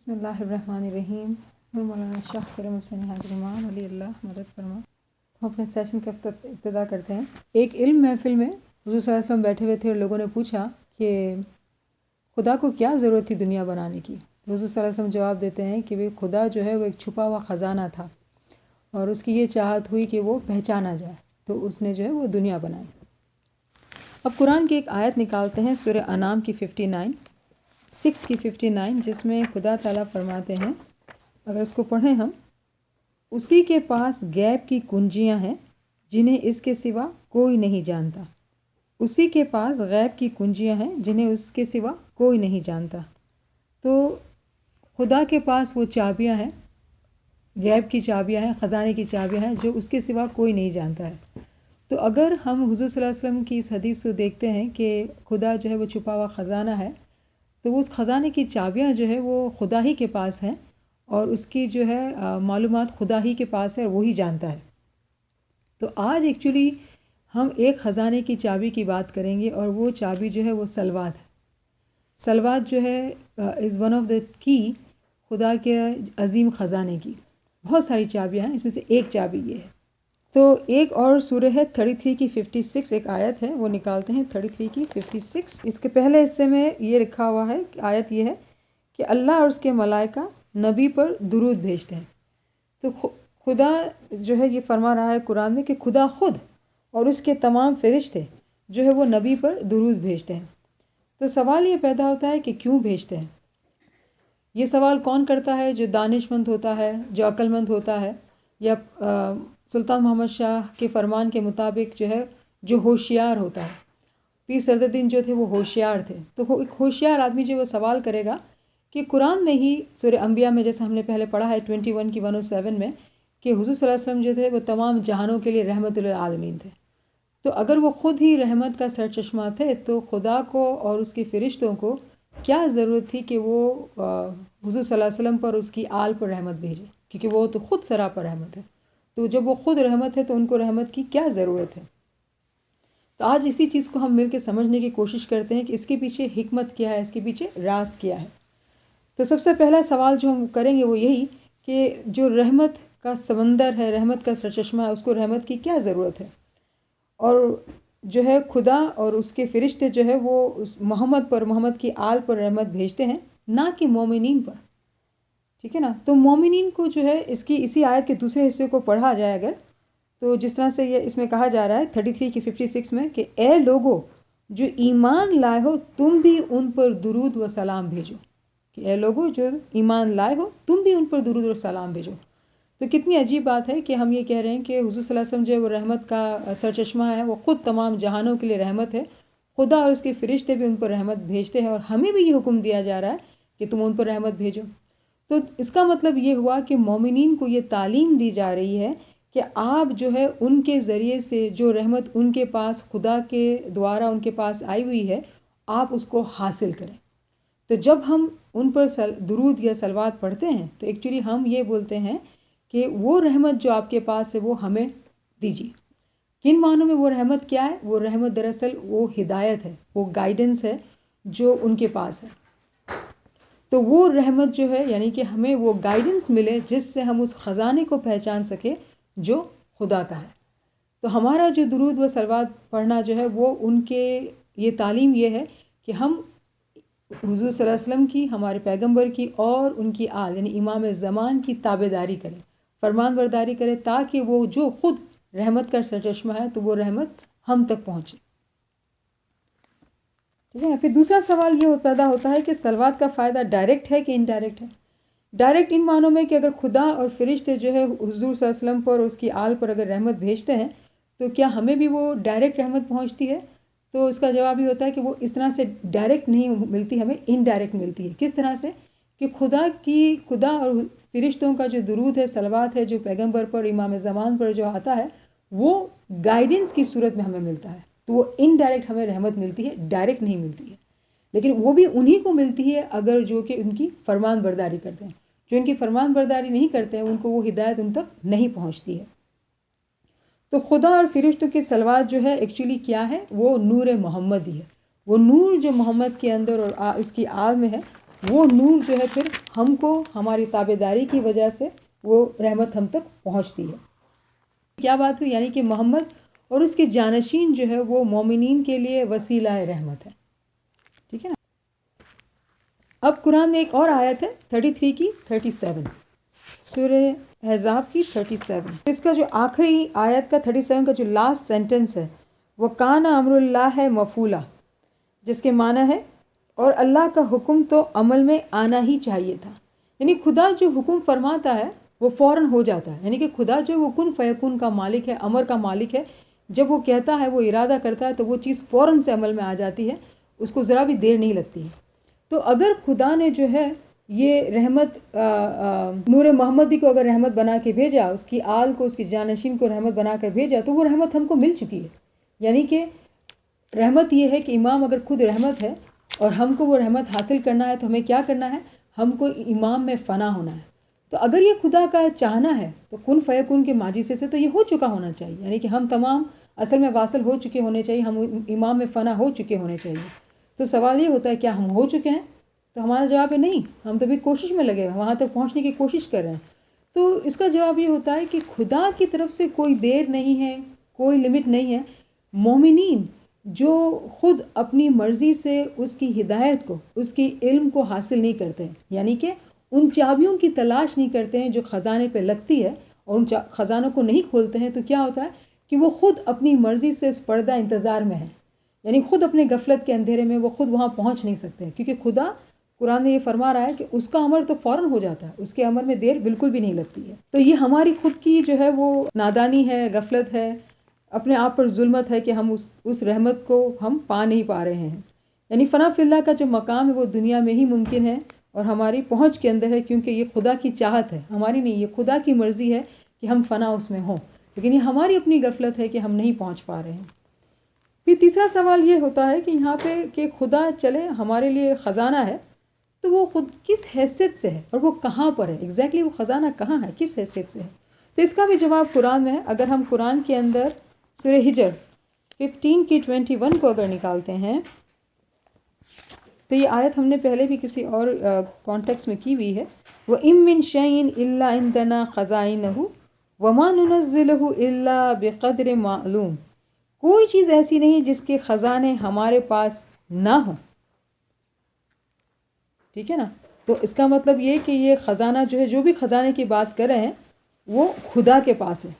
بسم اللہ الرحمن الرحیم. مولانا شاہ کرم حسین حاضرمان علی اللہ مدد فرما. ہم اپنے سیشن کا ابتدا کرتے ہیں. ایک علم محفل میں حضور صلی اللہ علیہ وسلم بیٹھے ہوئے تھے اور لوگوں نے پوچھا کہ خدا کو کیا ضرورت تھی دنیا بنانے کی. حضور صلی اللہ علیہ وسلم جواب دیتے ہیں کہ وہ خدا جو ہے وہ ایک چھپا ہوا خزانہ تھا اور اس کی یہ چاہت ہوئی کہ وہ پہچانا جائے تو اس نے جو ہے وہ دنیا بنائی. اب قرآن کی ایک آیت نکالتے ہیں سورہ انعام کی 59 جس میں خدا تعالیٰ فرماتے ہیں، اگر اس کو پڑھیں ہم، اسی کے پاس غیب کی کنجیاں ہیں جنہیں اس کے سوا کوئی نہیں جانتا. اسی کے پاس غیب کی کنجیاں ہیں جنہیں اس کے سوا کوئی نہیں جانتا. تو خدا کے پاس وہ چابیاں ہیں، غیب کی چابیاں ہیں، خزانے کی چابیاں ہیں جو اس کے سوا کوئی نہیں جانتا ہے. تو اگر ہم حضور صلی اللہ علیہ وسلم کی اس حدیث کو دیکھتے ہیں کہ خدا جو ہے وہ چھپا ہوا خزانہ ہے، تو وہ اس خزانے کی چابیاں جو ہے وہ خدا ہی کے پاس ہیں اور اس کی جو ہے معلومات خدا ہی کے پاس ہے اور وہی جانتا ہے. تو آج ایکچولی ہم ایک خزانے کی چابی کی بات کریں گے اور وہ چابی جو ہے وہ صلوات ہے. صلوات جو ہے از ون آف دا کی خدا کے عظیم خزانے کی. بہت ساری چابیاں ہیں، اس میں سے ایک چابی یہ ہے. تو ایک اور سورہ ہے 33 کی 56 ایک آیت ہے، وہ نکالتے ہیں 33 کی 56. اس کے پہلے حصے میں یہ لکھا ہوا ہے کہ آیت یہ ہے کہ اللہ اور اس کے ملائکہ نبی پر درود بھیجتے ہیں. تو خدا جو ہے یہ فرما رہا ہے قرآن میں کہ خدا خود اور اس کے تمام فرشتے جو ہے وہ نبی پر درود بھیجتے ہیں. تو سوال یہ پیدا ہوتا ہے کہ کیوں بھیجتے ہیں؟ یہ سوال کون کرتا ہے؟ جو دانش مند ہوتا ہے، جو عقل مند ہوتا ہے، یا سلطان محمد شاہ کے فرمان کے مطابق جو ہے جو ہوشیار ہوتا ہے. پیر سرد الدین جو تھے وہ ہوشیار تھے. تو ایک ہوشیار آدمی جو وہ سوال کرے گا کہ قرآن میں ہی سورہ انبیاء میں جیسے ہم نے پہلے پڑھا ہے 21 کی 107 میں کہ حضور صلی اللہ علیہ وسلم جو تھے وہ تمام جہانوں کے لیے رحمت للعالمین تھے. تو اگر وہ خود ہی رحمت کا سرچشمہ تھے تو خدا کو اور اس کے فرشتوں کو کیا ضرورت تھی کہ وہ حضور صلی اللہ علیہ وسلم پر اس کی آل پر رحمت بھیجے، کیونکہ وہ تو خود سراپا رحمت ہے. تو جب وہ خود رحمت ہے تو ان کو رحمت کی کیا ضرورت ہے؟ تو آج اسی چیز کو ہم مل کے سمجھنے کی کوشش کرتے ہیں کہ اس کے پیچھے حکمت کیا ہے، اس کے پیچھے راز کیا ہے. تو سب سے پہلا سوال جو ہم کریں گے وہ یہی کہ جو رحمت کا سمندر ہے، رحمت کا سرچشمہ ہے، اس کو رحمت کی کیا ضرورت ہے؟ اور جو ہے خدا اور اس کے فرشتے جو ہے وہ محمد پر، محمد کی آل پر رحمت بھیجتے ہیں، نہ کہ مومنین پر. ٹھیک ہے نا؟ تو مومنین کو جو ہے اسی آیت کے دوسرے حصے کو پڑھا جائے اگر، تو جس طرح سے یہ اس میں کہا جا رہا ہے 33 کی 56 میں کہ اے لوگو جو ایمان لائے ہو تم بھی ان پر درود و سلام بھیجو. کہ اے لوگو جو ایمان لائے ہو تم بھی ان پر درود و سلام بھیجو. تو کتنی عجیب بات ہے کہ ہم یہ کہہ رہے ہیں کہ حضور صلی اللہ علیہ وسلم جو ہے وہ رحمت کا سرچشمہ ہے، وہ خود تمام جہانوں کے لیے رحمت ہے. خدا اور اس کے فرشتے بھی ان پر رحمت بھیجتے ہیں اور ہمیں بھی یہ حکم دیا جا رہا ہے کہ تم ان پر رحمت بھیجو. تو اس کا مطلب یہ ہوا کہ مومنین کو یہ تعلیم دی جا رہی ہے کہ آپ جو ہے ان کے ذریعے سے جو رحمت ان کے پاس خدا کے دوارا ان کے پاس آئی ہوئی ہے آپ اس کو حاصل کریں. تو جب ہم ان پر درود یا صلوات پڑھتے ہیں تو ایکچولی ہم یہ بولتے ہیں کہ وہ رحمت جو آپ کے پاس ہے وہ ہمیں دیجیے. کن معنوں میں وہ رحمت کیا ہے؟ وہ رحمت دراصل وہ ہدایت ہے، وہ گائیڈنس ہے جو ان کے پاس ہے. تو وہ رحمت جو ہے یعنی کہ ہمیں وہ گائیڈنس ملے جس سے ہم اس خزانے کو پہچان سکیں جو خدا کا ہے. تو ہمارا جو درود و صلوات پڑھنا جو ہے وہ ان کے یہ تعلیم یہ ہے کہ ہم حضور صلی اللہ علیہ وسلم کی، ہمارے پیغمبر کی اور ان کی آل یعنی امام زمان کی تابعداری کریں، فرمان برداری کریں، تاکہ وہ جو خود رحمت کا سرچشمہ ہے تو وہ رحمت ہم تک پہنچے. ٹھیک ہے نا؟ پھر دوسرا سوال یہ پیدا ہوتا ہے کہ صلوات کا فائدہ ڈائریکٹ ہے کہ انڈائریکٹ ہے. ڈائریکٹ ان معنوں میں کہ اگر خدا اور فرشتے جو ہے حضور صلی اللہ علیہ وسلم پر اور اس کی آل پر اگر رحمت بھیجتے ہیں تو کیا ہمیں بھی وہ ڈائریکٹ رحمت پہنچتی ہے؟ تو اس کا جواب یہ ہوتا ہے کہ وہ اس طرح سے ڈائریکٹ نہیں ملتی، ہمیں انڈائریکٹ ملتی ہے. کس طرح سے؟ کہ خدا اور فرشتوں کا جو درود ہے، صلوات ہے، جو پیغمبر پر، امام زمان پر جو آتا ہے وہ گائیڈنس کی صورت میں ہمیں ملتا ہے. تو وہ انڈائریکٹ ہمیں رحمت ملتی ہے، ڈائریکٹ نہیں ملتی ہے. لیکن وہ بھی انہی کو ملتی ہے اگر جو کہ ان کی فرمان برداری کرتے ہیں. جو ان کی فرمان برداری نہیں کرتے ہیں ان کو وہ ہدایت ان تک نہیں پہنچتی ہے. تو خدا اور فرشتوں کی صلوات جو ہے ایکچولی کیا ہے؟ وہ نور محمد ہی ہے. وہ نور جو محمد کے اندر اور اس کی آل میں ہے وہ نور جو ہے پھر ہم کو ہماری تابعداری کی وجہ سے وہ رحمت ہم تک پہنچتی ہے۔ کیا بات ہوئی؟ یعنی کہ محمد اور اس کے جانشین جو ہے وہ مومنین کے لیے وسیلہ رحمت ہے، ٹھیک ہے نا۔ اب قرآن میں ایک اور آیت ہے 33 کی 37، سورہ احزاب کی 37، اس کا جو آخری آیت کا 37 کا جو لاسٹ سینٹنس ہے وہ کان امر اللہ ہے مفعولا، جس کے معنی ہے اور اللہ کا حکم تو عمل میں آنا ہی چاہیے تھا۔ یعنی خدا جو حکم فرماتا ہے وہ فوراً ہو جاتا ہے، یعنی کہ خدا جو وہ کن فیکون کا مالک ہے، امر کا مالک ہے، جب وہ کہتا ہے، وہ ارادہ کرتا ہے تو وہ چیز فوراً سے عمل میں آ جاتی ہے، اس کو ذرا بھی دیر نہیں لگتی ہے۔ تو اگر خدا نے جو ہے یہ رحمت نور محمدی کو اگر رحمت بنا کے بھیجا، اس کی آل کو، اس کی جانشین کو رحمت بنا کر بھیجا، تو وہ رحمت ہم کو مل چکی ہے۔ یعنی کہ رحمت یہ ہے کہ امام اگر خود رحمت ہے اور ہم کو وہ رحمت حاصل کرنا ہے تو ہمیں کیا کرنا ہے؟ ہم کو امام میں فنا ہونا ہے۔ تو اگر یہ خدا کا چاہنا ہے تو کن فیکون کے ماجزے سے تو یہ ہو چکا ہونا چاہیے، یعنی کہ ہم تمام اصل میں واصل ہو چکے ہونے چاہیے، ہم امام میں فنا ہو چکے ہونے چاہیے۔ تو سوال یہ ہوتا ہے کیا ہم ہو چکے ہیں؟ تو ہمارا جواب ہے نہیں، ہم تو بھی کوشش میں لگے ہیں، وہاں تک پہنچنے کی کوشش کر رہے ہیں۔ تو اس کا جواب یہ ہوتا ہے کہ خدا کی طرف سے کوئی دیر نہیں ہے، کوئی لمٹ نہیں ہے۔ مومنین جو خود اپنی مرضی سے اس کی ہدایت کو، اس کی علم کو حاصل نہیں کرتے ہیں، یعنی کہ ان چابیوں کی تلاش نہیں کرتے ہیں جو خزانے پہ لگتی ہے، اور ان خزانوں کو نہیں کھولتے ہیں، تو کیا ہوتا ہے کہ وہ خود اپنی مرضی سے اس پردہ انتظار میں ہے، یعنی خود اپنے غفلت کے اندھیرے میں وہ خود وہاں پہنچ نہیں سکتے، کیونکہ خدا قرآن میں یہ فرما رہا ہے کہ اس کا امر تو فوراً ہو جاتا ہے، اس کے امر میں دیر بالکل بھی نہیں لگتی ہے۔ تو یہ ہماری خود کی جو ہے وہ نادانی ہے، غفلت ہے، اپنے آپ پر ظلمت ہے کہ ہم اس رحمت کو ہم پا نہیں پا رہے ہیں۔ یعنی فنا فی اللہ کا جو مقام ہے وہ دنیا میں ہی ممکن ہے اور ہماری پہنچ کے اندر ہے، کیونکہ یہ خدا کی چاہت ہے، ہماری نہیں، یہ خدا کی مرضی ہے کہ ہم فنا اس میں ہوں، لیکن یہ ہماری اپنی غفلت ہے کہ ہم نہیں پہنچ پا رہے ہیں۔ پھر تیسرا سوال یہ ہوتا ہے کہ یہاں پہ کہ خدا چلے ہمارے لیے خزانہ ہے، تو وہ خود کس حیثیت سے ہے اور وہ کہاں پر ہے؟ ایگزیکٹلی وہ خزانہ کہاں ہے، کس حیثیت سے ہے؟ تو اس کا بھی جواب قرآن میں ہے۔ اگر ہم قرآن کے اندر سورہ ہجر 15 کی 21 کو اگر نکالتے ہیں تو یہ آیت ہم نے پہلے بھی کسی اور کانٹیکس میں کی ہوئی ہے۔ وَإِن مِّن شَيْءٍ إِلَّا عِندَنَا خَزَائِنُهُ وَمَا نُنَزِّلُهُ إِلَّا بِقَدْرٍ مَعْلُومٍ، کوئی چیز ایسی نہیں جس کے خزانے ہمارے پاس نہ ہوں، ٹھیک ہے نا۔ تو اس کا مطلب یہ کہ یہ خزانہ جو ہے، جو بھی خزانے کی بات کر رہے ہیں وہ خدا کے پاس ہے۔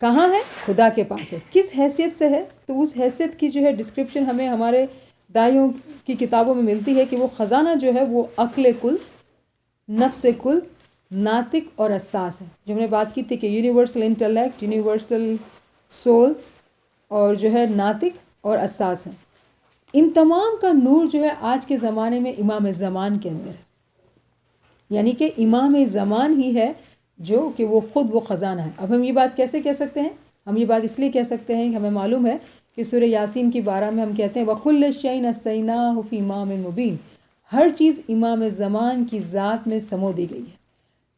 کہاں ہے؟ خدا کے پاس ہے۔ کس حیثیت سے ہے؟ تو اس حیثیت کی جو ہے ڈسکرپشن ہمیں ہمارے دائیوں کی کتابوں میں ملتی ہے کہ وہ خزانہ جو ہے وہ عقل کل، نفس کل، ناطق اور حساس ہے، جو ہم نے بات کی تھی کہ یونیورسل انٹلیکٹ، یونیورسل سول اور جو ہے ناطق اور حساس ہے۔ ان تمام کا نور جو ہے آج کے زمانے میں امام زمان کے اندر ہے، یعنی کہ امام زمان ہی ہے جو کہ وہ خود وہ خزانہ ہے۔ اب ہم یہ بات کیسے کہہ سکتے ہیں؟ ہم یہ بات اس لیے کہہ سکتے ہیں کہ ہمیں معلوم ہے کہ سورہ یاسین کی 12 میں ہم کہتے ہیں وَكُلَّ شَيْءٍ أَحْصَيْنَاهُ فِي إِمَامٍ مُبِينٍ، ہر چیز امام زمان کی ذات میں سمو دی گئی ہے۔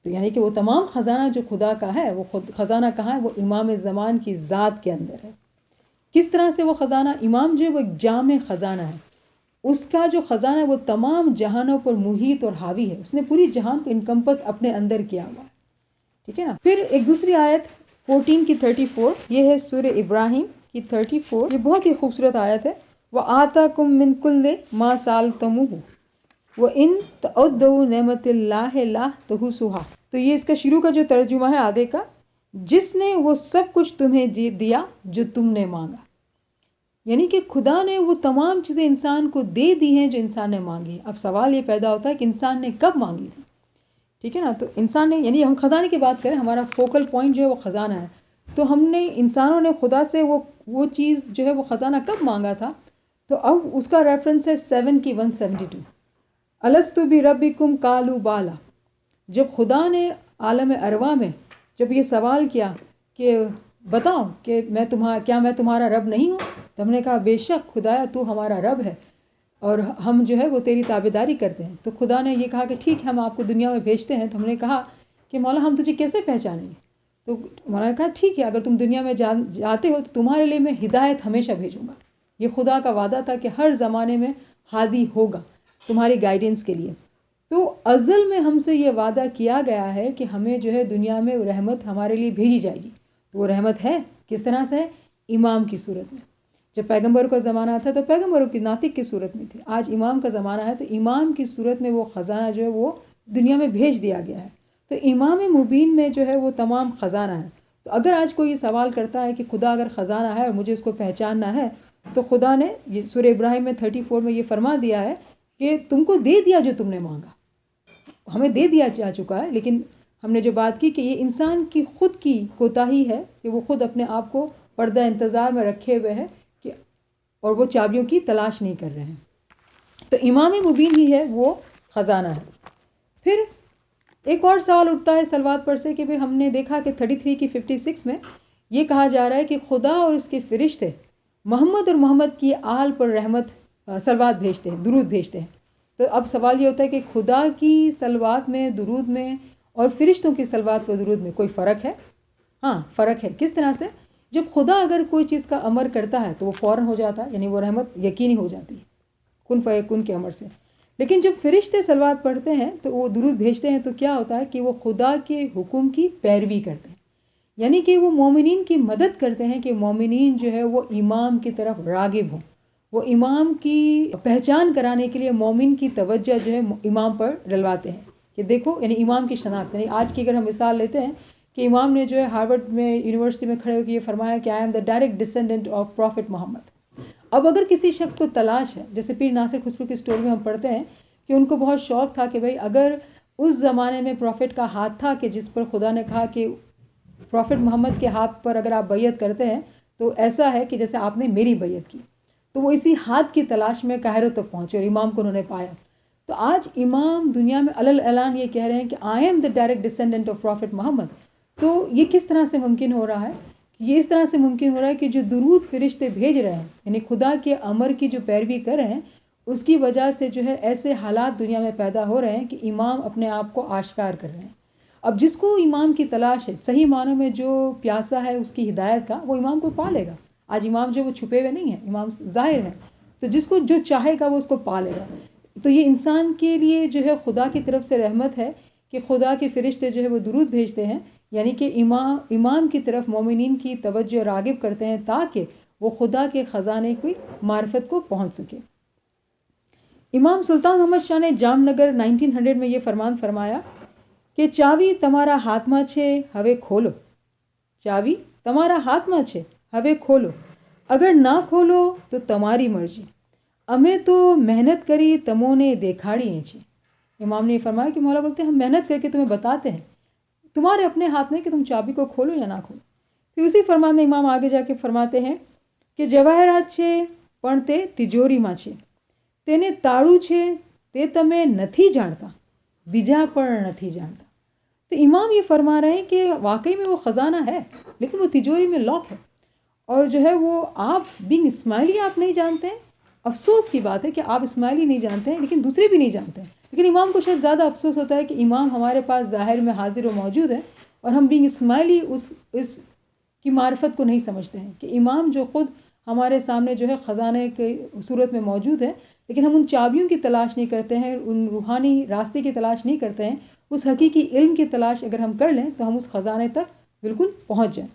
تو یعنی کہ وہ تمام خزانہ جو خدا کا ہے، وہ خود خزانہ کہاں ہے؟ وہ امام زمان کی ذات کے اندر ہے۔ کس طرح سے وہ خزانہ؟ امام جو ہے وہ ایک جامع خزانہ ہے، اس کا جو خزانہ ہے وہ تمام جہانوں پر محیط اور حاوی ہے، اس نے پوری جہان کو انکمپس اپنے اندر کیا ہوا ہے، ٹھیک ہے نا۔ پھر ایک دوسری آیت 14 کی 34، یہ ہے سورہ ابراہیم کی 34، یہ بہت ہی خوبصورت آیت ہے۔ وَآتَاكُم مِّن كُلِّ مَا سَأَلْتُمُوهُ وَإِن تَعُدُّوا نِعْمَتَ اللَّهِ لَا تُحْصُوهَا۔ تو یہ اس کا شروع کا جو ترجمہ ہے آدھے کا، جس نے وہ سب کچھ تمہیں دیا جو تم نے مانگا، یعنی کہ خدا نے وہ تمام چیزیں انسان کو دے دی ہیں جو انسان نے مانگی۔ اب سوال یہ پیدا ہوتا ہے کہ انسان نے کب مانگی تھی، ٹھیک ہے نا۔ تو انسان نے، یعنی ہم خزانے کی بات کریں، ہمارا فوکل پوائنٹ جو ہے وہ خزانہ ہے، تو ہم نے انسانوں نے خدا سے وہ چیز جو ہے وہ خزانہ کب مانگا تھا؟ تو اب اس کا ریفرنس ہے 7 کی 172، الستُ بربکم قالوا بالا۔ جب خدا نے عالم ارواح میں جب یہ سوال کیا کہ بتاؤ کہ کیا میں تمہارا رب نہیں ہوں، تو ہم نے کہا بے شک خدایا تو ہمارا رب ہے اور ہم جو ہے وہ تیری تابعداری کرتے ہیں۔ تو خدا نے یہ کہا کہ ٹھیک ہے، ہم آپ کو دنیا میں بھیجتے ہیں۔ تو ہم نے کہا کہ مولا ہم تجھے کیسے پہچانیں گے؟ تو مولا نے کہا ٹھیک ہے، اگر تم دنیا میں جاتے ہو تو تمہارے لیے میں ہدایت ہمیشہ بھیجوں گا۔ یہ خدا کا وعدہ تھا کہ ہر زمانے میں ہادی ہوگا تمہاری گائیڈنس کے لیے۔ تو ازل میں ہم سے یہ وعدہ کیا گیا ہے کہ ہمیں جو ہے دنیا میں رحمت ہمارے لیے بھیجی جائے گی. تو وہ رحمت ہے کس طرح سے ہے؟ امام کی صورت میں. جب پیغمبروں کا زمانہ تھا تو پیغمبروں کی ناطق کی صورت میں تھی. آج امام کا زمانہ ہے تو امام کی صورت میں وہ خزانہ جو ہے وہ دنیا میں بھیج دیا گیا ہے. تو امام مبین میں جو ہے وہ تمام خزانہ ہے. تو اگر آج کوئی یہ سوال کرتا ہے کہ خدا اگر خزانہ ہے اور مجھے اس کو پہچاننا ہے، تو خدا نے یہ سورہ ابراہیم میں 34 میں یہ فرما دیا ہے کہ تم کو دے دیا جو تم نے مانگا. ہمیں دے دیا جا چکا ہے، لیکن ہم نے جو بات کی کہ یہ انسان کی خود کی کوتاہی ہے کہ وہ خود اپنے آپ کو پردہ انتظار میں رکھے ہوئے ہے کہ اور وہ چابیوں کی تلاش نہیں کر رہے ہیں. تو امام مبین ہی ہے وہ خزانہ ہے. پھر ایک اور سوال اٹھتا ہے سلوات پر سے کہ ہم نے دیکھا کہ 33 کی 56 میں یہ کہا جا رہا ہے کہ خدا اور اس کے فرشتے محمد اور محمد کی آل پر رحمت سلوات بھیجتے ہیں، درود بھیجتے ہیں. تو اب سوال یہ ہوتا ہے کہ خدا کی سلوات میں، درود میں اور فرشتوں کی سلوات و درود میں کوئی فرق ہے؟ ہاں فرق ہے. کس طرح سے؟ جب خدا اگر کوئی چیز کا امر کرتا ہے تو وہ فوراً ہو جاتا ہے، یعنی وہ رحمت یقینی ہو جاتی ہے کن فیکون کے امر سے. لیکن جب فرشتے سلوات پڑھتے ہیں تو وہ درود بھیجتے ہیں تو کیا ہوتا ہے کہ وہ خدا کے حکم کی پیروی کرتے ہیں، یعنی کہ وہ مومنین کی مدد کرتے ہیں کہ مومنین جو ہے وہ امام کی طرف راغب ہوں. وہ امام کی پہچان کرانے کے لیے مومن کی توجہ جو ہے امام پر ڈلواتے ہیں کہ دیکھو، یعنی امام کی شناخت. یعنی آج کی اگر ہم مثال لیتے ہیں کہ امام نے جو ہے ہارورڈ میں یونیورسٹی میں کھڑے ہو کے یہ فرمایا کہ I am the direct descendant of prophet Muhammad. اب اگر کسی شخص کو تلاش ہے، جیسے پیر ناصر خسرو کی اسٹوری میں ہم پڑھتے ہیں کہ ان کو بہت شوق تھا کہ بھائی اگر اس زمانے میں پروفٹ کا ہاتھ تھا کہ جس پر خدا نے کہا کہ پروفٹ محمد کے ہاتھ پر اگر آپ بیعت کرتے ہیں تو ایسا ہے کہ جیسے آپ نے میری بیعت کی، تو وہ اسی ہاتھ کی تلاش میں قاہرہ تک پہنچے اور امام کو انہوں نے پایا. تو آج امام دنیا میں علل اعلان یہ کہہ رہے ہیں کہ I am the direct descendant of prophet Muhammad. تو یہ کس طرح سے ممکن ہو رہا ہے؟ یہ اس طرح سے ممکن ہو رہا ہے کہ جو درود فرشتے بھیج رہے ہیں، یعنی خدا کے امر کی جو پیروی کر رہے ہیں، اس کی وجہ سے جو ہے ایسے حالات دنیا میں پیدا ہو رہے ہیں کہ امام اپنے آپ کو آشکار کر رہے ہیں. اب جس کو امام کی تلاش ہے، صحیح معنوں میں جو پیاسا ہے اس کی ہدایت کا، وہ امام کو پا لے گا. آج امام جو وہ چھپے ہوئے نہیں ہیں، امام ظاہر ہیں. تو جس کو جو چاہے گا وہ اس کو پا لے گا. تو یہ انسان کے لیے جو ہے خدا کی طرف سے رحمت ہے کہ خدا کے فرشتے جو ہے وہ درود بھیجتے ہیں، یعنی کہ امام کی طرف مومنین کی توجہ راغب کرتے ہیں تاکہ وہ خدا کے خزانے کی معرفت کو پہنچ سکے. امام سلطان محمد شاہ نے جام نگر 1900 میں یہ فرمان فرمایا کہ چاوی تمہارا ہاتھ میں چھے ہوے کھولو. چاوی تمہارا ہاتھ میں چھے ہوے کھولو، اگر نہ کھولو تو تمہاری مرضی. ہمیں تو محنت کری تموں نے دیکھاڑی ہیں چھے. امام نے یہ فرمایا کہ مولا بولتے ہیں ہم محنت کر کے تمہیں بتاتے ہیں، تمہارے اپنے ہاتھ میں کہ تم چابی کو کھولو یا نہ کھولو. پھر اسی فرمان میں امام آگے جا کے فرماتے ہیں کہ جواہرات چھے પણ તે તિજોરીમાં છે, તેને તાળું છે તે તમે નથી જાણતા, બીજા પણ નથી જાણતા. تو امام یہ فرما رہے ہیں کہ واقعی میں وہ خزانہ ہے لیکن وہ تجوری میں لاک ہے، اور جو ہے وہ آپ بینگ اسماعیلی آپ نہیں جانتے ہیں. افسوس کی بات ہے کہ آپ اسماعیلی نہیں جانتے ہیں لیکن دوسرے بھی نہیں جانتے ہیں. لیکن امام کو شاید زیادہ افسوس ہوتا ہے کہ امام ہمارے پاس ظاہر میں حاضر و موجود ہے اور ہم بینگ اسماعیلی اس کی معرفت کو نہیں سمجھتے ہیں کہ امام جو خود ہمارے سامنے جو ہے خزانے کے صورت میں موجود ہے، لیکن ہم ان چابیوں کی تلاش نہیں کرتے ہیں، ان روحانی راستے کی تلاش نہیں کرتے ہیں. اس حقیقی علم کی تلاش اگر ہم کر لیں تو ہم اس خزانے تک بالکل پہنچ جائیں.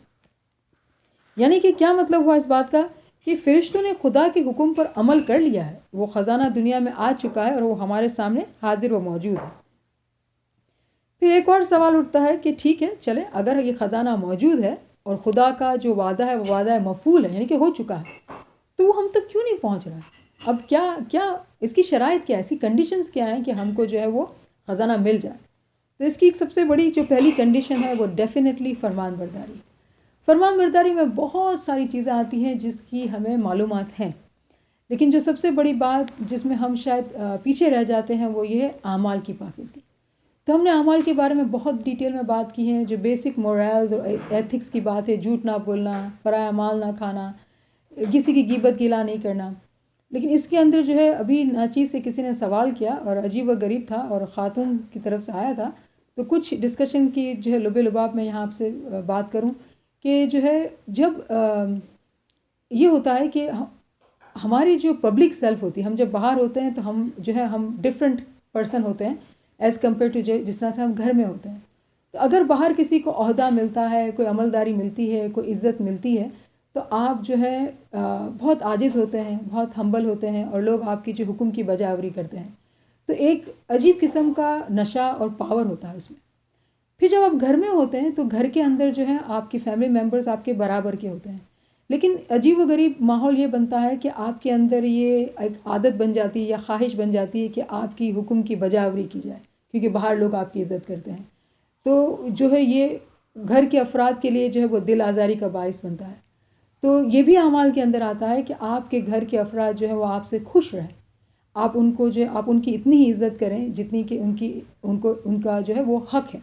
یعنی کہ کیا مطلب ہوا اس بات کا کہ فرشتوں نے خدا کے حکم پر عمل کر لیا ہے، وہ خزانہ دنیا میں آ چکا ہے اور وہ ہمارے سامنے حاضر و موجود ہے. پھر ایک اور سوال اٹھتا ہے کہ ٹھیک ہے چلے، اگر یہ خزانہ موجود ہے اور خدا کا جو وعدہ ہے وہ وعدہ مفعول ہے، یعنی کہ ہو چکا ہے، تو وہ ہم تک کیوں نہیں پہنچ رہا ہے؟ اب کیا اس کی شرائط کیا ہے، اس کی کنڈیشنز کیا ہیں کہ ہم کو جو ہے وہ خزانہ مل جائے؟ تو اس کی ایک سب سے بڑی جو پہلی کنڈیشن ہے وہ ڈیفینیٹلی فرمان برداری. فرمان برداری میں بہت ساری چیزیں آتی ہیں جس کی ہمیں معلومات ہیں، لیکن جو سب سے بڑی بات جس میں ہم شاید پیچھے رہ جاتے ہیں وہ یہ ہے اعمال کی پاکیزگی. تو ہم نے اعمال کے بارے میں بہت ڈیٹیل میں بات کی ہے، جو بیسک مورالز اور ایتھکس کی بات ہے، جھوٹ نہ بولنا، پرایا مال نہ کھانا، کسی کی غیبت گلا نہیں کرنا. لیکن اس کے اندر جو ہے ابھی ناچیز سے کسی نے سوال کیا اور عجیب و غریب تھا اور خاتون کی طرف سے آیا تھا، تو کچھ ڈسکشن کی جو ہے لبے لباب میں یہاں آپ سے بات کروں کہ جو ہے جب یہ ہوتا ہے کہ ہماری جو پبلک سیلف ہوتی ہے، ہم جب باہر ہوتے ہیں تو ہم جو ہے ہم ڈفرینٹ پرسن ہوتے ہیں. ایز کمپیئر ٹو جس طرح سے ہم گھر میں ہوتے ہیں. تو اگر باہر کسی کو عہدہ ملتا ہے، کوئی عملداری ملتی ہے، کوئی عزت ملتی ہے، تو آپ جو ہے بہت عاجز ہوتے ہیں، بہت ہمبل ہوتے ہیں، اور لوگ آپ کی جو حکم کی بجا آوری کرتے ہیں. تو ایک عجیب قسم کا نشہ اور پاور ہوتا ہے اس میں. پھر جب آپ گھر میں ہوتے ہیں تو گھر کے اندر جو ہے آپ کی فیملی ممبرز آپ کے برابر کے ہوتے ہیں، لیکن عجیب و غریب ماحول یہ بنتا ہے کہ آپ کے اندر یہ ایک عادت بن جاتی ہے یا خواہش بن جاتی ہے کہ آپ کی حکم کی بجا آوری کی جائے، کیونکہ باہر لوگ آپ کی عزت کرتے ہیں. تو جو ہے یہ گھر کے افراد کے لیے جو ہے وہ دل آزاری کا باعث بنتا ہے. تو یہ بھی اعمال کے اندر آتا ہے کہ آپ کے گھر کے افراد جو ہے وہ آپ سے خوش رہیں، آپ ان کو جو ہے آپ ان کی اتنی ہی عزت کریں جتنی کہ ان کا جو ہے وہ حق ہے.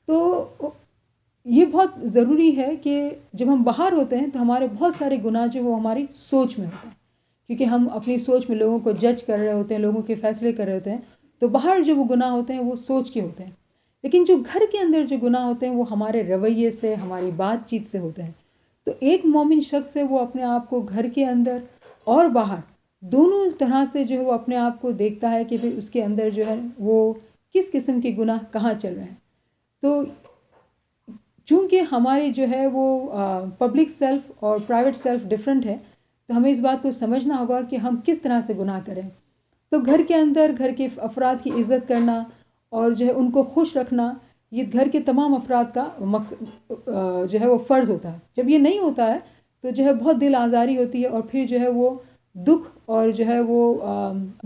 تو یہ بہت ضروری ہے کہ جب ہم باہر ہوتے ہیں تو ہمارے بہت سارے گناہ جو وہ ہماری سوچ میں ہوتے ہیں، کیونکہ ہم اپنی سوچ میں لوگوں کو جج کر رہے ہوتے ہیں، لوگوں کے فیصلے کر رہے ہوتے ہیں. تو باہر جو وہ گناہ ہوتے ہیں وہ سوچ کے ہوتے ہیں، لیکن جو گھر کے اندر جو گناہ ہوتے ہیں وہ ہمارے رویے سے، ہماری بات چیت سے ہوتے ہیں. تو ایک مومن شخص ہے وہ اپنے آپ کو گھر کے اندر اور باہر دونوں طرح سے جو ہے وہ اپنے آپ کو دیکھتا ہے کہ پھر اس کے اندر جو ہے وہ کس قسم کے گناہ کہاں چل رہے ہیں. تو چونکہ ہماری جو ہے وہ پبلک سیلف اور پرائیویٹ سیلف ڈفرینٹ ہے، تو ہمیں اس بات کو سمجھنا ہوگا کہ ہم کس طرح سے گناہ کریں. تو گھر کے اندر گھر کے افراد کی عزت کرنا اور جو ہے ان کو خوش رکھنا، یہ گھر کے تمام افراد کا مقصد جو ہے وہ فرض ہوتا ہے. جب یہ نہیں ہوتا ہے تو جو ہے بہت دل آزاری ہوتی ہے، اور پھر جو ہے وہ دکھ اور جو ہے وہ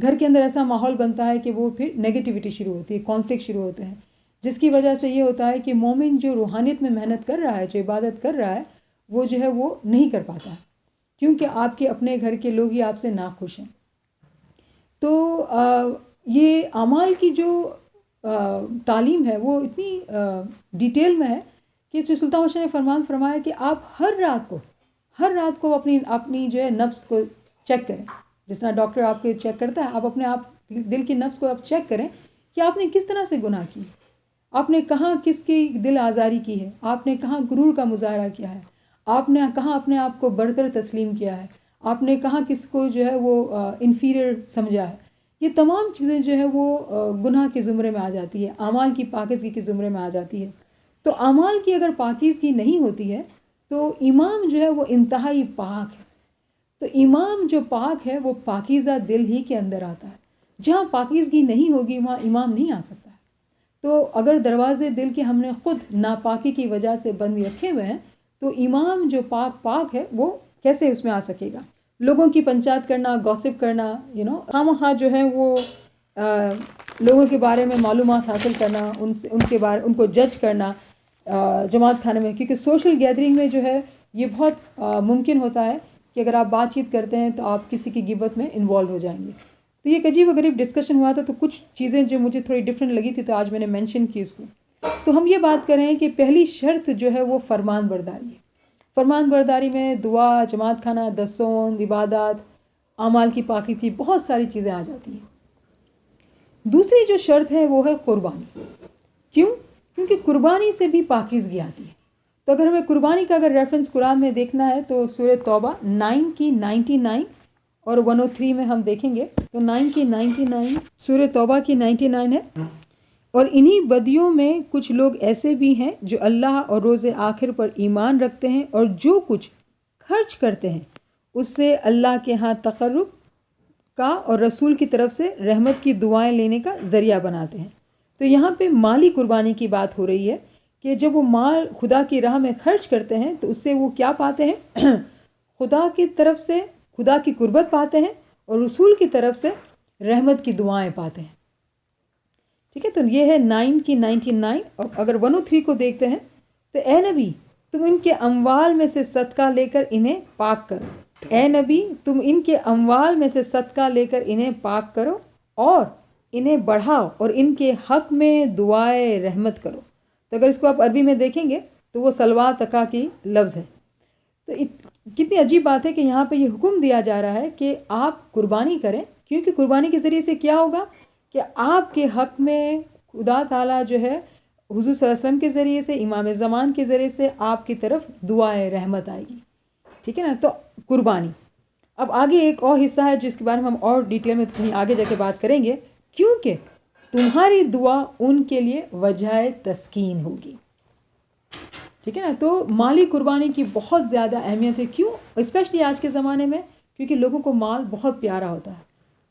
گھر کے اندر ایسا ماحول بنتا ہے کہ وہ پھر نیگیٹیوٹی شروع ہوتی ہے، کانفلکٹ شروع ہوتے ہیں، جس کی وجہ سے یہ ہوتا ہے کہ مومن جو روحانیت میں محنت کر رہا ہے، جو عبادت کر رہا ہے، وہ جو ہے وہ نہیں کر پاتا، کیونکہ آپ کے اپنے گھر کے لوگ ہی آپ سے ناخوش ہیں. تو یہ اعمال کی جو تعلیم ہے وہ اتنی ڈیٹیل میں ہے کہ سلطان بادشاہ نے فرمایا کہ آپ ہر رات کو اپنی جو ہے نفس کو چیک کریں. جس طرح ڈاکٹر آپ کو چیک کرتا ہے، آپ اپنے آپ دل کی نفس کو آپ چیک کریں کہ آپ نے کس طرح سے گناہ کی، آپ نے کہاں کس کی دل آزاری کی ہے، آپ نے کہاں غرور کا مظاہرہ کیا ہے، آپ نے کہاں اپنے آپ کو بڑھ کر تسلیم کیا ہے، آپ نے کہاں کس کو جو ہے وہ انفیریئر سمجھا ہے. یہ تمام چیزیں جو ہے وہ گناہ کے زمرے میں آ جاتی ہے، اعمال کی پاکیزگی کے زمرے میں آ جاتی ہے. تو اعمال کی اگر پاکیزگی نہیں ہوتی ہے تو امام جو ہے وہ انتہائی پاک ہے. تو امام جو پاک ہے وہ پاکیزہ دل ہی کے اندر آتا ہے. جہاں پاکیزگی نہیں ہوگی وہاں امام نہیں آ سکتا ہے. تو اگر دروازے دل کے ہم نے خود ناپاکی کی وجہ سے بند رکھے ہوئے ہیں تو امام جو پاک ہے وہ کیسے اس میں آ سکے گا. لوگوں کی پنچات کرنا، گوسپ کرنا، خواہ جو ہے وہ لوگوں کے بارے میں معلومات حاصل کرنا، ان کو جج کرنا جماعت خانے میں، کیونکہ سوشل گیدرنگ میں جو ہے یہ بہت ممکن ہوتا ہے کہ اگر آپ بات چیت کرتے ہیں تو آپ کسی کی غیبت میں انوالو ہو جائیں گے. تو یہ ایک عجیب و غریب ڈسکشن ہوا تھا، تو کچھ چیزیں جو مجھے تھوڑی ڈفرینٹ لگی تھی تو آج میں نے مینشن کی اس کو. تو ہم یہ بات کر رہے ہیں کہ پہلی شرط جو ہے وہ فرمان برداری ہے. فرمان برداری میں دعا، جماعت خانہ، دسون، عبادات، اعمال کی پاکیزگی، بہت ساری چیزیں آ جاتی ہیں. دوسری جو شرط ہے وہ ہے قربانی. کیونکہ قربانی سے بھی پاکیزگی آتی ہے. تو اگر ہمیں قربانی کا اگر ریفرنس قرآن میں دیکھنا ہے تو سورہ توبہ 9 کی 99 اور 103 میں ہم دیکھیں گے. تو 9 کی 99 سورہ توبہ کی 99 ہے. اور انہی بدیوں میں کچھ لوگ ایسے بھی ہیں جو اللہ اور روز آخر پر ایمان رکھتے ہیں اور جو کچھ خرچ کرتے ہیں اس سے اللہ کے ہاں تقرب کا اور رسول کی طرف سے رحمت کی دعائیں لینے کا ذریعہ بناتے ہیں. تو یہاں پہ مالی قربانی کی بات ہو رہی ہے کہ جب وہ مال خدا کی راہ میں خرچ کرتے ہیں تو اس سے وہ کیا پاتے ہیں؟ خدا کی طرف سے خدا کی قربت پاتے ہیں اور رسول کی طرف سے رحمت کی دعائیں پاتے ہیں. ٹھیک ہے، تو یہ ہے 9 کی 99. اور اگر 103 کو دیکھتے ہیں تو اے نبی تم ان کے اموال میں سے صدقہ لے کر انہیں پاک کرو. اے نبی تم ان کے اموال میں سے صدقہ لے کر انہیں پاک کرو اور انہیں بڑھاؤ اور ان کے حق میں دعائے رحمت کرو. تو اگر اس کو آپ عربی میں دیکھیں گے تو وہ سلوا تکا کی لفظ ہے. تو کتنی عجیب بات ہے کہ یہاں پہ یہ حکم دیا جا رہا ہے کہ آپ قربانی کریں، کیونکہ قربانی کے ذریعے سے کیا ہوگا کہ آپ کے حق میں خدا تعالیٰ جو ہے حضور صلی اللہ علیہ وسلم کے ذریعے سے، امام زمان کے ذریعے سے آپ کی طرف دعائے رحمت آئے گی. ٹھیک ہے نا. تو قربانی. اب آگے ایک اور حصہ ہے جس کے بارے میں ہم اور ڈیٹیل میں کہیں آگے جا کے بات کریں گے. کیونکہ تمہاری دعا ان کے لیے وجہ تسکین ہوگی. ٹھیک ہے نا. تو مالی قربانی کی بہت زیادہ اہمیت ہے. کیوں؟ اسپیشلی آج کے زمانے میں، کیونکہ لوگوں کو مال بہت پیارا ہوتا ہے.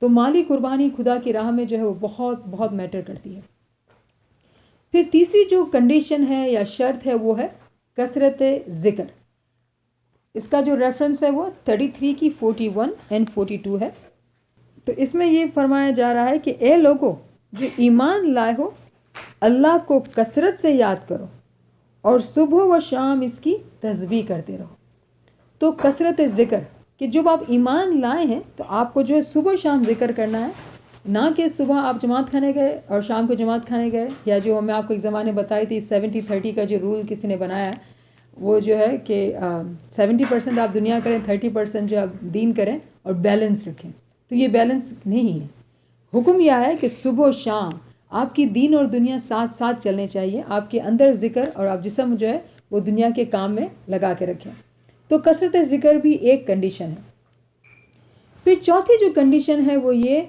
تو مالی قربانی خدا کی راہ میں جو ہے وہ بہت بہت میٹر کرتی ہے. پھر تیسری جو کنڈیشن ہے یا شرط ہے وہ ہے کثرت ذکر. اس کا جو ریفرنس ہے وہ 33 کی 41 اینڈ 42 ہے. تو اس میں یہ فرمایا جا رہا ہے کہ اے لوگو جو ایمان لائے ہو، اللہ کو کثرت سے یاد کرو اور صبح و شام اس کی تسبیح کرتے رہو. تو کثرت ذکر کہ جب آپ ایمان لائے ہیں تو آپ کو جو ہے صبح شام ذکر کرنا ہے. نہ کہ صبح آپ جماعت کھانے گئے اور شام کو جماعت کھانے گئے، یا جو میں آپ کو ایک زمانے بتائی تھی 70-30 کا جو رول کسی نے بنایا ہے، وہ جو ہے کہ 70% آپ دنیا کریں، 30% جو آپ دین کریں اور بیلنس رکھیں. تو یہ بیلنس نہیں ہے. حکم یہ ہے کہ صبح و شام آپ کی دین اور دنیا ساتھ ساتھ چلنے چاہیے. آپ کے اندر ذکر اور آپ جسم جو ہے وہ دنیا کے کام میں لگا کے رکھیں. تو کثرت ذکر بھی ایک کنڈیشن ہے. پھر چوتھی جو کنڈیشن ہے وہ یہ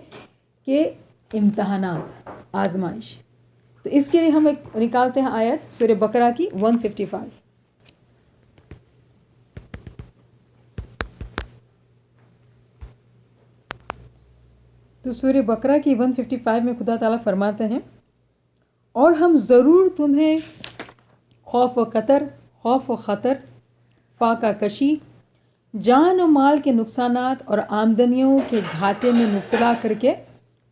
کہ امتحانات، آزمائش. تو اس کے لیے ہم ایک نکالتے ہیں آیت سورہ بقرہ کی 155. تو سورہ بقرہ کی 155 میں خدا تعالیٰ فرماتے ہیں، اور ہم ضرور تمہیں خوف و خطر، فاقہ کشی، جان و مال کے نقصانات اور آمدنیوں کے گھاٹے میں مبتلا کر کے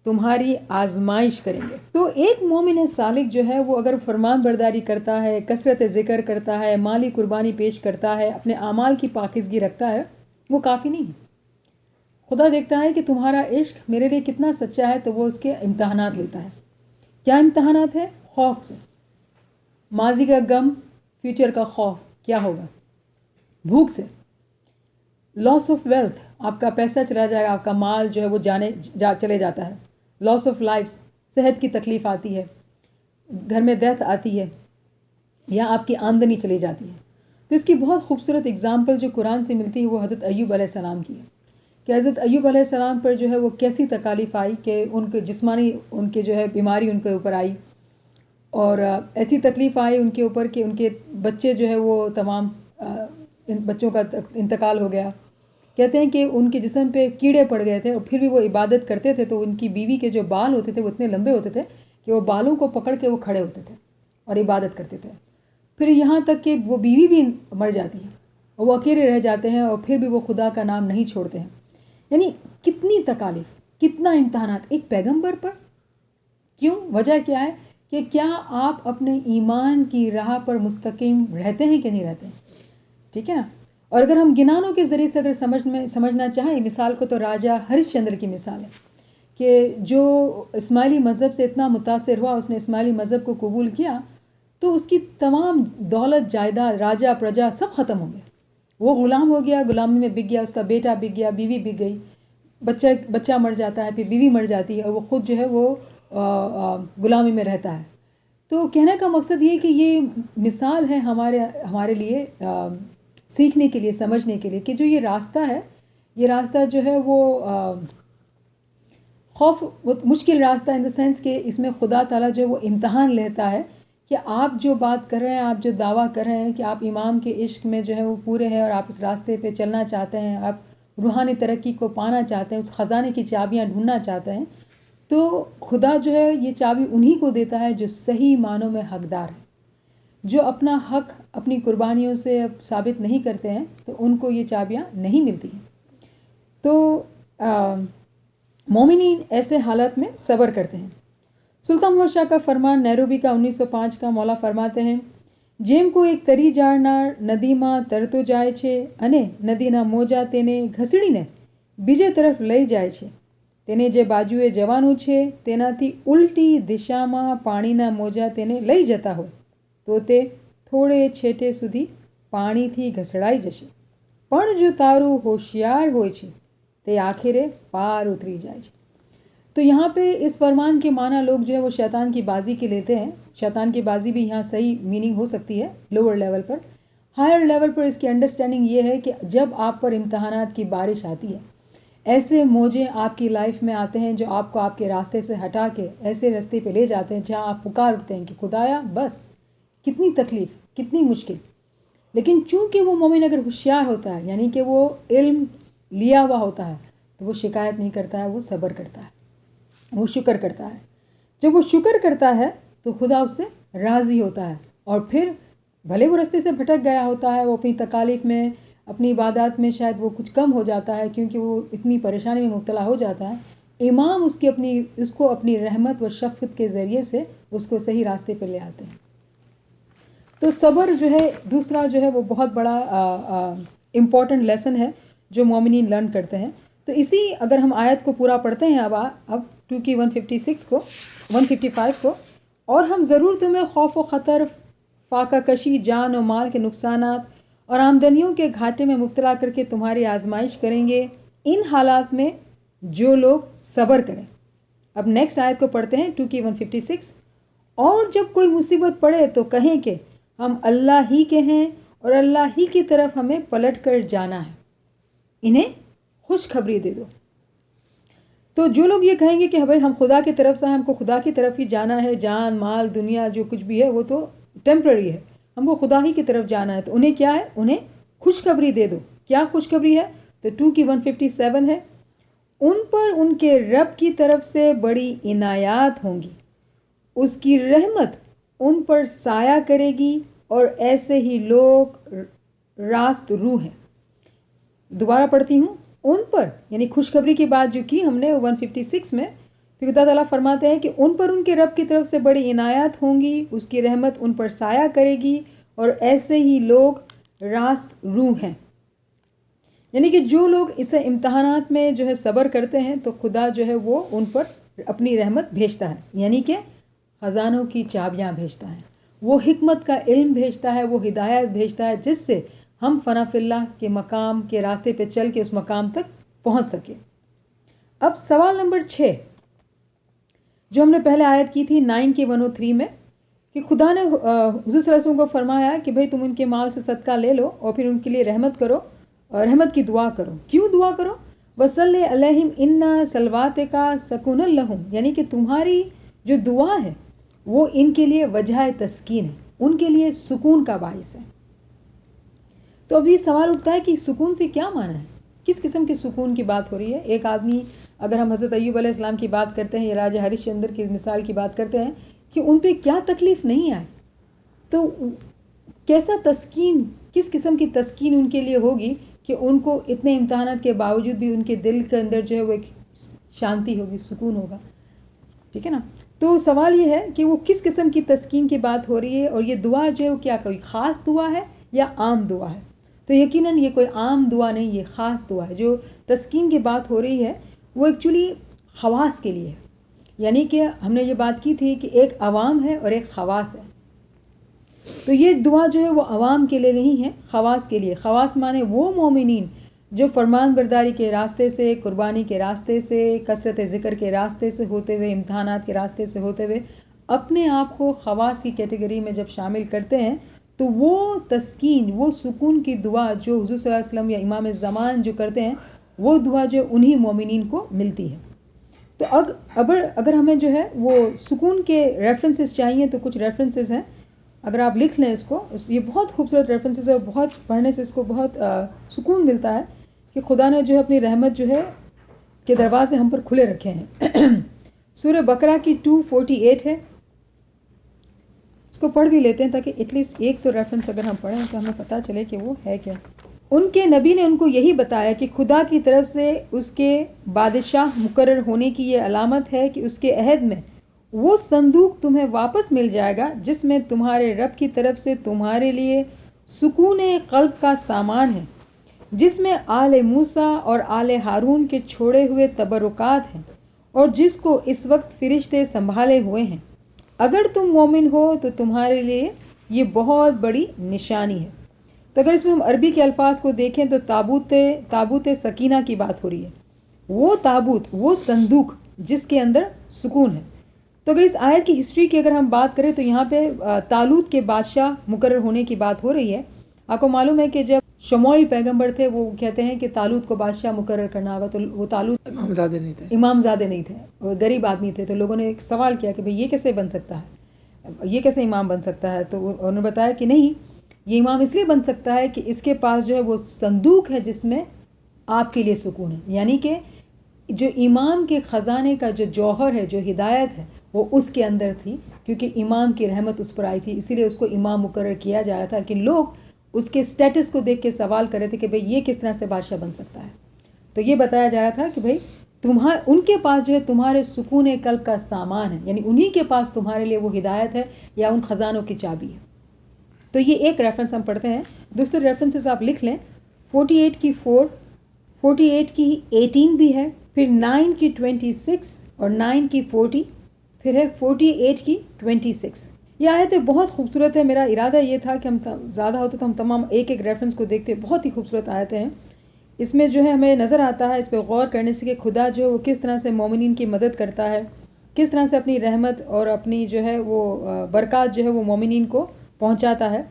تمہاری آزمائش کریں گے. تو ایک مومن صالح جو ہے وہ اگر فرمان برداری کرتا ہے، کثرت ذکر کرتا ہے، مالی قربانی پیش کرتا ہے، اپنے اعمال کی پاکیزگی رکھتا ہے، وہ کافی نہیں ہے. خدا دیکھتا ہے کہ تمہارا عشق میرے لیے کتنا سچا ہے، تو وہ اس کے امتحانات لیتا ہے. کیا امتحانات ہے؟ خوف سے، ماضی کا غم، فیوچر کا خوف کیا ہوگا. بھوک سے، لاس آف ویلتھ، آپ کا پیسہ چلا جائے گا، آپ کا مال جو ہے وہ چلے جاتا ہے. لاس آف لائفز، صحت کی تکلیف آتی ہے، گھر میں ڈیتھ آتی ہے، یا آپ کی آمدنی چلی جاتی ہے. تو اس کی بہت خوبصورت اگزامپل جو قرآن سے ملتی ہے وہ حضرت ایوب علیہ السلام کی ہے، کہ حضرت ایوب علیہ السلام پر جو ہے وہ کیسی تکالیف آئی کہ ان کے جسمانی ان کے جو ہے بیماری ان کے اوپر آئی، اور ایسی تکلیف آئی ان کے اوپر کہ ان کے بچے جو ہے وہ تمام بچوں کا انتقال ہو گیا. کہتے ہیں کہ ان کے جسم پہ کیڑے پڑ گئے تھے، اور پھر بھی وہ عبادت کرتے تھے. تو ان کی بیوی کے جو بال ہوتے تھے وہ اتنے لمبے ہوتے تھے کہ وہ بالوں کو پکڑ کے وہ کھڑے ہوتے تھے اور عبادت کرتے تھے. پھر یہاں تک کہ وہ بیوی بھی مر جاتی ہے اور وہ اکیلے رہ جاتے ہیں، اور پھر بھی وہ خدا کا نام نہیں چھوڑتے ہیں. یعنی کتنی تکالیف، کتنا امتحانات ایک پیغمبر پر. کیوں؟ وجہ کیا ہے کہ کیا آپ اپنے ایمان کی راہ پر مستقیم رہتے ہیں کہ نہیں رہتے ہیں. ٹھیک ہے نا. اور اگر ہم گنانوں کے ذریعے سے اگر سمجھنا چاہیں مثال کو، تو راجہ ہریش چندر کی مثال ہے کہ جو اسماعیلی مذہب سے اتنا متاثر ہوا، اس نے اسماعیلی مذہب کو قبول کیا، تو اس کی تمام دولت، جائیداد، راجہ پرجا سب ختم ہو گئے. وہ غلام ہو گیا، غلامی میں بک گیا، اس کا بیٹا بک گیا، بیوی بک گئی، بچہ مر جاتا ہے، پھر بیوی مر جاتی ہے، اور وہ خود جو ہے وہ غلامی میں رہتا ہے. تو کہنے کا مقصد یہ کہ یہ مثال ہے ہمارے لیے سیکھنے کے لیے، سمجھنے کے لیے، کہ جو یہ راستہ ہے، یہ راستہ جو ہے وہ مشکل راستہ ان دا سینس کہ اس میں خدا تعالیٰ جو ہے وہ امتحان لیتا ہے کہ آپ جو بات کر رہے ہیں، آپ جو دعویٰ کر رہے ہیں کہ آپ امام کے عشق میں جو ہے وہ پورے ہیں اور آپ اس راستے پہ چلنا چاہتے ہیں، آپ روحانی ترقی کو پانا چاہتے ہیں، اس خزانے کی چابیاں ڈھونڈنا چاہتے ہیں، تو خدا جو ہے یہ چابی انہی کو دیتا ہے جو صحیح معنوں میں حقدار ہے. جو اپنا حق اپنی قربانیوں سے ثابت نہیں کرتے ہیں تو ان کو یہ چابیاں نہیں ملتی ہیں. تو مومنین ایسے حالات میں صبر کرتے ہیں. سلطان محمد شاہ کا فرمان نیروبی کا 1905 کا، مولا فرماتے ہیں، جیم کو ایک تری جاڑنار ندیما ترتو جائے چھے અને નદીના મોજા તેને ઘસડીને બીજે તરફ લઈ જાય છે. તેને જે બાજુએ જવાનું છે તેનાથી ઉલટી દિશામાં પાણીના મોજા તેને લઈ જતા હોય તો તે થોડે છેટે સુધી પાણીથી ઘસડાઈ જશે. પણ જો તારું હોશિયાર હોય છે તે આખરે પાર ઉતરી જાય છે. تو یہاں پہ اس فرمان کے معنی لوگ جو ہے وہ شیطان کی بازی کے لیتے ہیں. شیطان کی بازی بھی یہاں صحیح میننگ ہو سکتی ہے لوور لیول پر. ہائر لیول پر اس کی انڈرسٹینڈنگ یہ ہے کہ جب آپ پر امتحانات کی بارش آتی ہے، ایسے موجیں آپ کی لائف میں آتے ہیں جو آپ کو آپ کے راستے سے ہٹا کے ایسے راستے پہ لے جاتے ہیں جہاں آپ پکار اٹھتے ہیں کہ خدایا بس کتنی تکلیف، کتنی مشکل. لیکن چونکہ وہ مومن اگر ہوشیار ہوتا ہے، یعنی کہ وہ علم لیا ہوا ہوتا ہے، تو وہ شکایت نہیں کرتا ہے، وہ صبر کرتا ہے، وہ شکر کرتا ہے. جب وہ شکر کرتا ہے تو خدا اس سے راضی ہوتا ہے، اور پھر بھلے وہ راستے سے بھٹک گیا ہوتا ہے، وہ اپنی تکالیف میں، اپنی عبادات میں شاید وہ کچھ کم ہو جاتا ہے کیونکہ وہ اتنی پریشانی میں مبتلا ہو جاتا ہے، امام اس کو اپنی رحمت و شفقت کے ذریعے سے اس کو صحیح راستے پہ لے آتے ہیں. تو صبر جو ہے دوسرا جو ہے وہ بہت بڑا امپورٹنٹ لیسن ہے جو مومنین لرن کرتے ہیں. تو اسی اگر ہم آیت کو پورا پڑھتے ہیں اب 2 کی 156 کو 155 کو، اور ہم ضرور تمہیں خوف و خطر، فاقہ کشی، جان و مال کے نقصانات اور آمدنیوں کے گھاٹے میں مبتلا کر کے تمہاری آزمائش کریں گے، ان حالات میں جو لوگ صبر کریں. اب نیکسٹ آیت کو پڑھتے ہیں 2 کی 156. اور جب کوئی مصیبت پڑے تو کہیں کہ ہم اللہ ہی کے ہیں اور اللہ ہی کی طرف ہمیں پلٹ کر جانا ہے، انہیں خوشخبری دے دو. تو جو لوگ یہ کہیں گے کہ بھائی ہم خدا کی طرف سے ہیں، ہم کو خدا کی طرف ہی جانا ہے، جان مال دنیا جو کچھ بھی ہے وہ تو ٹیمپرری ہے، ہم کو خدا ہی کی طرف جانا ہے، تو انہیں کیا ہے؟ انہیں خوشخبری دے دو. کیا خوشخبری ہے؟ تو 2 کی 157 ہے، ان پر ان کے رب کی طرف سے بڑی عنایات ہوں گی، اس کی رحمت ان پر سایہ کرے گی، اور ایسے ہی لوگ راست روح ہیں. دوبارہ پڑھتی ہوں، ان پر، یعنی خوشخبری کی بات جو کی ہم نے 156 میں، پھر خدا تعالیٰ فرماتے ہیں کہ ان پر ان کے رب کی طرف سے بڑی عنایات ہوں گی، اس کی رحمت ان پر سایہ کرے گی، اور ایسے ہی لوگ راست روح ہیں. یعنی کہ جو لوگ اسے امتحانات میں جو ہے صبر کرتے ہیں تو خدا جو ہے وہ ان پر اپنی رحمت بھیجتا ہے، یعنی کہ خزانوں کی چابیاں بھیجتا ہے، وہ حکمت کا علم بھیجتا ہے، وہ ہدایت بھیجتا ہے جس سے ہم فنا فی اللہ کے مقام کے راستے پہ چل کے اس مقام تک پہنچ سکے. اب سوال نمبر 6 جو ہم نے پہلے آیت کی تھی 9 کی 103 میں، کہ خدا نے حضور صلی اللہ علیہ وسلم کو فرمایا کہ بھئی تم ان کے مال سے صدقہ لے لو اور پھر ان کے لیے رحمت کرو، رحمت کی دعا کرو. کیوں دعا کرو؟ وصلی علیہم ان صلواتک سکون لہم، یعنی کہ تمہاری جو دعا ہے وہ ان کے لیے وجہ تسکین ہے، ان کے لیے سکون کا باعث ہے. تو اب یہ سوال اٹھتا ہے کہ سکون سے کیا معنی ہے، کس قسم کے سکون کی بات ہو رہی ہے؟ ایک آدمی، اگر ہم حضرت ایوب علیہ السلام کی بات کرتے ہیں یا راجہ ہریش چندر کی مثال کی بات کرتے ہیں کہ ان پہ کیا تکلیف نہیں آئی، تو کیسا تسکین، کس قسم کی تسکین ان کے لیے ہوگی کہ ان کو اتنے امتحانات کے باوجود بھی ان کے دل کے اندر جو ہے وہ ایک شانتی ہوگی، سکون ہوگا. ٹھیک ہے نا؟ تو سوال یہ ہے کہ وہ کس قسم کی تسکین کی بات ہو رہی ہے، اور یہ دعا جو ہے وہ کیا کوئی خاص دعا ہے یا عام دعا ہے؟ تو یقیناً یہ کوئی عام دعا نہیں، یہ خاص دعا ہے. جو تسکین کی بات ہو رہی ہے وہ ایکچولی خواص کے لیے ہے. یعنی کہ ہم نے یہ بات کی تھی کہ ایک عوام ہے اور ایک خواص ہے. تو یہ دعا جو ہے وہ عوام کے لیے نہیں ہے، خواص کے لیے. خواص مانے وہ مومنین جو فرمان برداری کے راستے سے، قربانی کے راستے سے، کثرت ذکر کے راستے سے ہوتے ہوئے، امتحانات کے راستے سے ہوتے ہوئے اپنے آپ کو خواص کی کیٹیگری میں جب شامل کرتے ہیں تو وہ تسکین، وہ سکون کی دعا جو حضور صلی اللہ علیہ وسلم یا امام زمان جو کرتے ہیں، وہ دعا جو انہی مومنین کو ملتی ہے. تو اگر ہمیں جو ہے وہ سکون کے ریفرنسز چاہیے تو کچھ ریفرنسز ہیں، اگر آپ لکھ لیں اس کو، یہ بہت خوبصورت ریفرنسز ہے، بہت پڑھنے سے اس کو بہت سکون ملتا ہے کہ خدا نے جو ہے اپنی رحمت جو ہے کے دروازے ہم پر کھلے رکھے ہیں. سورہ بقرہ کی 248 ہے، اس کو پڑھ بھی لیتے ہیں تاکہ ایٹ لیسٹ ایک تو ریفرنس اگر ہم پڑھیں تو ہمیں پتہ چلے کہ وہ ہے کیا. ان کے نبی نے ان کو یہی بتایا کہ خدا کی طرف سے اس کے بادشاہ مقرر ہونے کی یہ علامت ہے کہ اس کے عہد میں وہ صندوق تمہیں واپس مل جائے گا جس میں تمہارے رب کی طرف سے تمہارے لیے سکون قلب کا سامان ہے، جس میں آل موسیٰ اور آل ہارون کے چھوڑے ہوئے تبرکات ہیں، اور جس کو اس وقت فرشتے سنبھالے ہوئے ہیں. اگر تم مومن ہو تو تمہارے لیے یہ بہت بڑی نشانی ہے. تو اگر اس میں ہم عربی کے الفاظ کو دیکھیں تو تابوت سکینہ کی بات ہو رہی ہے، وہ تابوت، وہ صندوق جس کے اندر سکون ہے. تو اگر اس آیت کی ہسٹری کی اگر ہم بات کریں تو یہاں پہ طالوت کے بادشاہ مقرر ہونے کی بات ہو رہی ہے. آپ کو معلوم ہے کہ جب شموئیل پیغمبر تھے، وہ کہتے ہیں کہ طالوت کو بادشاہ مقرر کرنا ہوگا، تو وہ طالوت امام زادے نہیں تھے، امام زادے نہیں تھے، وہ غریب آدمی تھے. تو لوگوں نے ایک سوال کیا کہ بھئی یہ کیسے بن سکتا ہے، یہ کیسے امام بن سکتا ہے؟ تو انہوں نے بتایا کہ نہیں، یہ امام اس لیے بن سکتا ہے کہ اس کے پاس جو ہے وہ صندوق ہے جس میں آپ کے لیے سکون ہے. یعنی کہ جو امام کے خزانے کا جو جوہر ہے، جو ہدایت ہے، وہ اس کے اندر تھی، کیونکہ امام کی رحمت اس پر آئی تھی، اسی لیے اس کو امام مقرر کیا جا رہا تھا. کہ لوگ اس کے سٹیٹس کو دیکھ کے سوال کر رہے تھے کہ بھئی یہ کس طرح سے بادشاہ بن سکتا ہے. تو یہ بتایا جا رہا تھا کہ بھئی ان کے پاس جو ہے تمہارے سکون قلب کا سامان ہے، یعنی انہی کے پاس تمہارے لیے وہ ہدایت ہے یا ان خزانوں کی چابی ہے. تو یہ ایک ریفرنس ہم پڑھتے ہیں. دوسرے ریفرنسز آپ لکھ لیں، 48 کی 4، 48 کی 18 بھی ہے، پھر 9 کی 26 اور 9 کی 40، پھر ہے 48 کی 26. یہ آیتیں بہت خوبصورت ہے. میرا ارادہ یہ تھا کہ ہم زیادہ ہوتے تو ہم تمام ایک ایک ریفرنس کو دیکھتے. بہت ہی خوبصورت آیتیں ہیں. اس میں جو ہے ہمیں نظر آتا ہے، اس پہ غور کرنے سے، کہ خدا جو ہے وہ کس طرح سے مومنین کی مدد کرتا ہے، کس طرح سے اپنی رحمت اور اپنی جو ہے وہ برکات جو ہے وہ مومنین کو پہنچاتا ہے،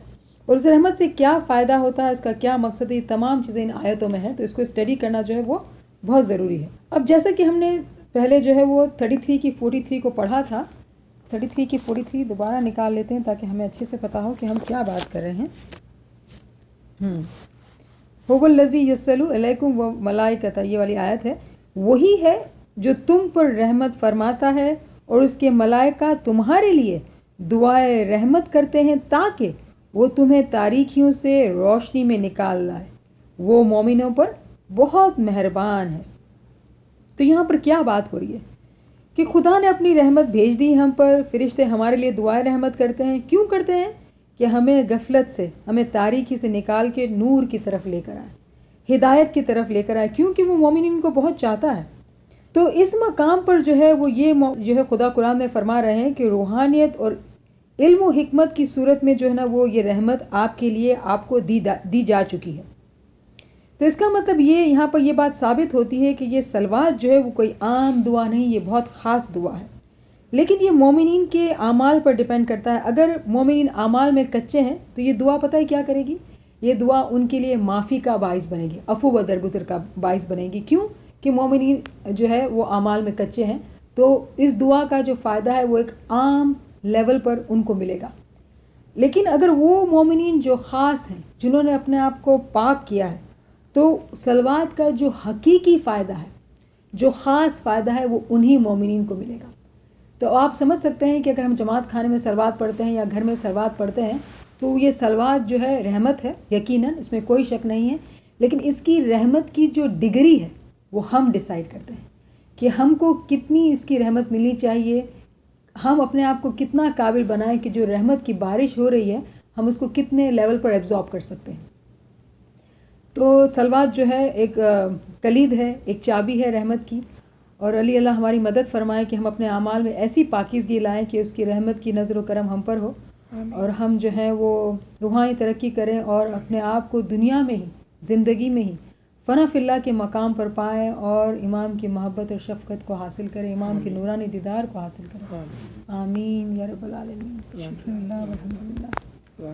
اور اس رحمت سے کیا فائدہ ہوتا ہے، اس کا کیا مقصد ہے. یہ تمام چیزیں ان آیتوں میں ہیں، تو اس کو اسٹڈی کرنا جو ہے وہ بہت ضروری ہے. اب جیسا کہ ہم نے پہلے جو ہے وہ 33 کی 43 کو پڑھا تھا، 33 کی 43 دوبارہ نکال لیتے ہیں تاکہ ہمیں اچھے سے پتہ ہو کہ ہم کیا بات کر رہے ہیں. هو الذی یرسل الیکم و ملائکۃ، یہ والی آیت ہے. وہی ہے جو تم پر رحمت فرماتا ہے اور اس کے ملائکہ تمہارے لیے دعائے رحمت کرتے ہیں تاکہ وہ تمہیں تاریکیوں سے روشنی میں نکال لائے. وہ مومنوں پر بہت مہربان ہے. تو یہاں پر کیا بات ہو رہی ہے کہ خدا نے اپنی رحمت بھیج دی ہم پر. فرشتے ہمارے لیے دعائے رحمت کرتے ہیں. کیوں کرتے ہیں؟ کہ ہمیں غفلت سے، ہمیں تاریکی سے نکال کے نور کی طرف لے کر آئے، ہدایت کی طرف لے کر آئے، کیونکہ وہ مومنین کو بہت چاہتا ہے. تو اس مقام پر جو ہے وہ یہ جو ہے خدا قرآن میں فرما رہے ہیں کہ روحانیت اور علم و حکمت کی صورت میں جو ہے نا وہ یہ رحمت آپ کے لیے آپ کو دی جا چکی ہے. تو اس کا مطلب یہ یہاں پر یہ بات ثابت ہوتی ہے کہ یہ صلوات جو ہے وہ کوئی عام دعا نہیں، یہ بہت خاص دعا ہے. لیکن یہ مومنین کے اعمال پر ڈیپینڈ کرتا ہے. اگر مومنین اعمال میں کچے ہیں تو یہ دعا پتہ ہے کیا کرے گی؟ یہ دعا ان کے لیے معافی کا باعث بنے گی، عفو و درگزر کا باعث بنے گی. کیوں؟ کہ مومنین جو ہے وہ اعمال میں کچے ہیں. تو اس دعا کا جو فائدہ ہے وہ ایک عام لیول پر ان کو ملے گا. لیکن اگر وہ مومنین جو خاص ہیں، جنہوں نے اپنے آپ کو پاک کیا ہے، تو صلوات کا جو حقیقی فائدہ ہے، جو خاص فائدہ ہے، وہ انہی مومنین کو ملے گا. تو آپ سمجھ سکتے ہیں کہ اگر ہم جماعت خانے میں صلوات پڑھتے ہیں یا گھر میں صلوات پڑھتے ہیں تو یہ صلوات جو ہے رحمت ہے، یقیناً اس میں کوئی شک نہیں ہے. لیکن اس کی رحمت کی جو ڈگری ہے وہ ہم ڈیسائیڈ کرتے ہیں کہ ہم کو کتنی اس کی رحمت ملنی چاہیے. ہم اپنے آپ کو کتنا قابل بنائیں کہ جو رحمت کی بارش ہو رہی ہے ہم اس کو کتنے لیول پر ایبزارب کر سکتے ہیں. تو صلوات جو ہے ایک کلید ہے، ایک چابی ہے رحمت کی. اور علی اللہ ہماری مدد فرمائے کہ ہم اپنے اعمال میں ایسی پاکیزگی لائیں کہ اس کی رحمت کی نظر و کرم ہم پر ہو، اور ہم جو ہیں وہ روحانی ترقی کریں اور اپنے آپ کو دنیا میں ہی، زندگی میں ہی فنا فی اللہ کے مقام پر پائیں اور امام کی محبت اور شفقت کو حاصل کریں، امام کی نورانی دیدار کو حاصل کریں. آمین یا رب العالمین. شکر اللہ والحمدللہ.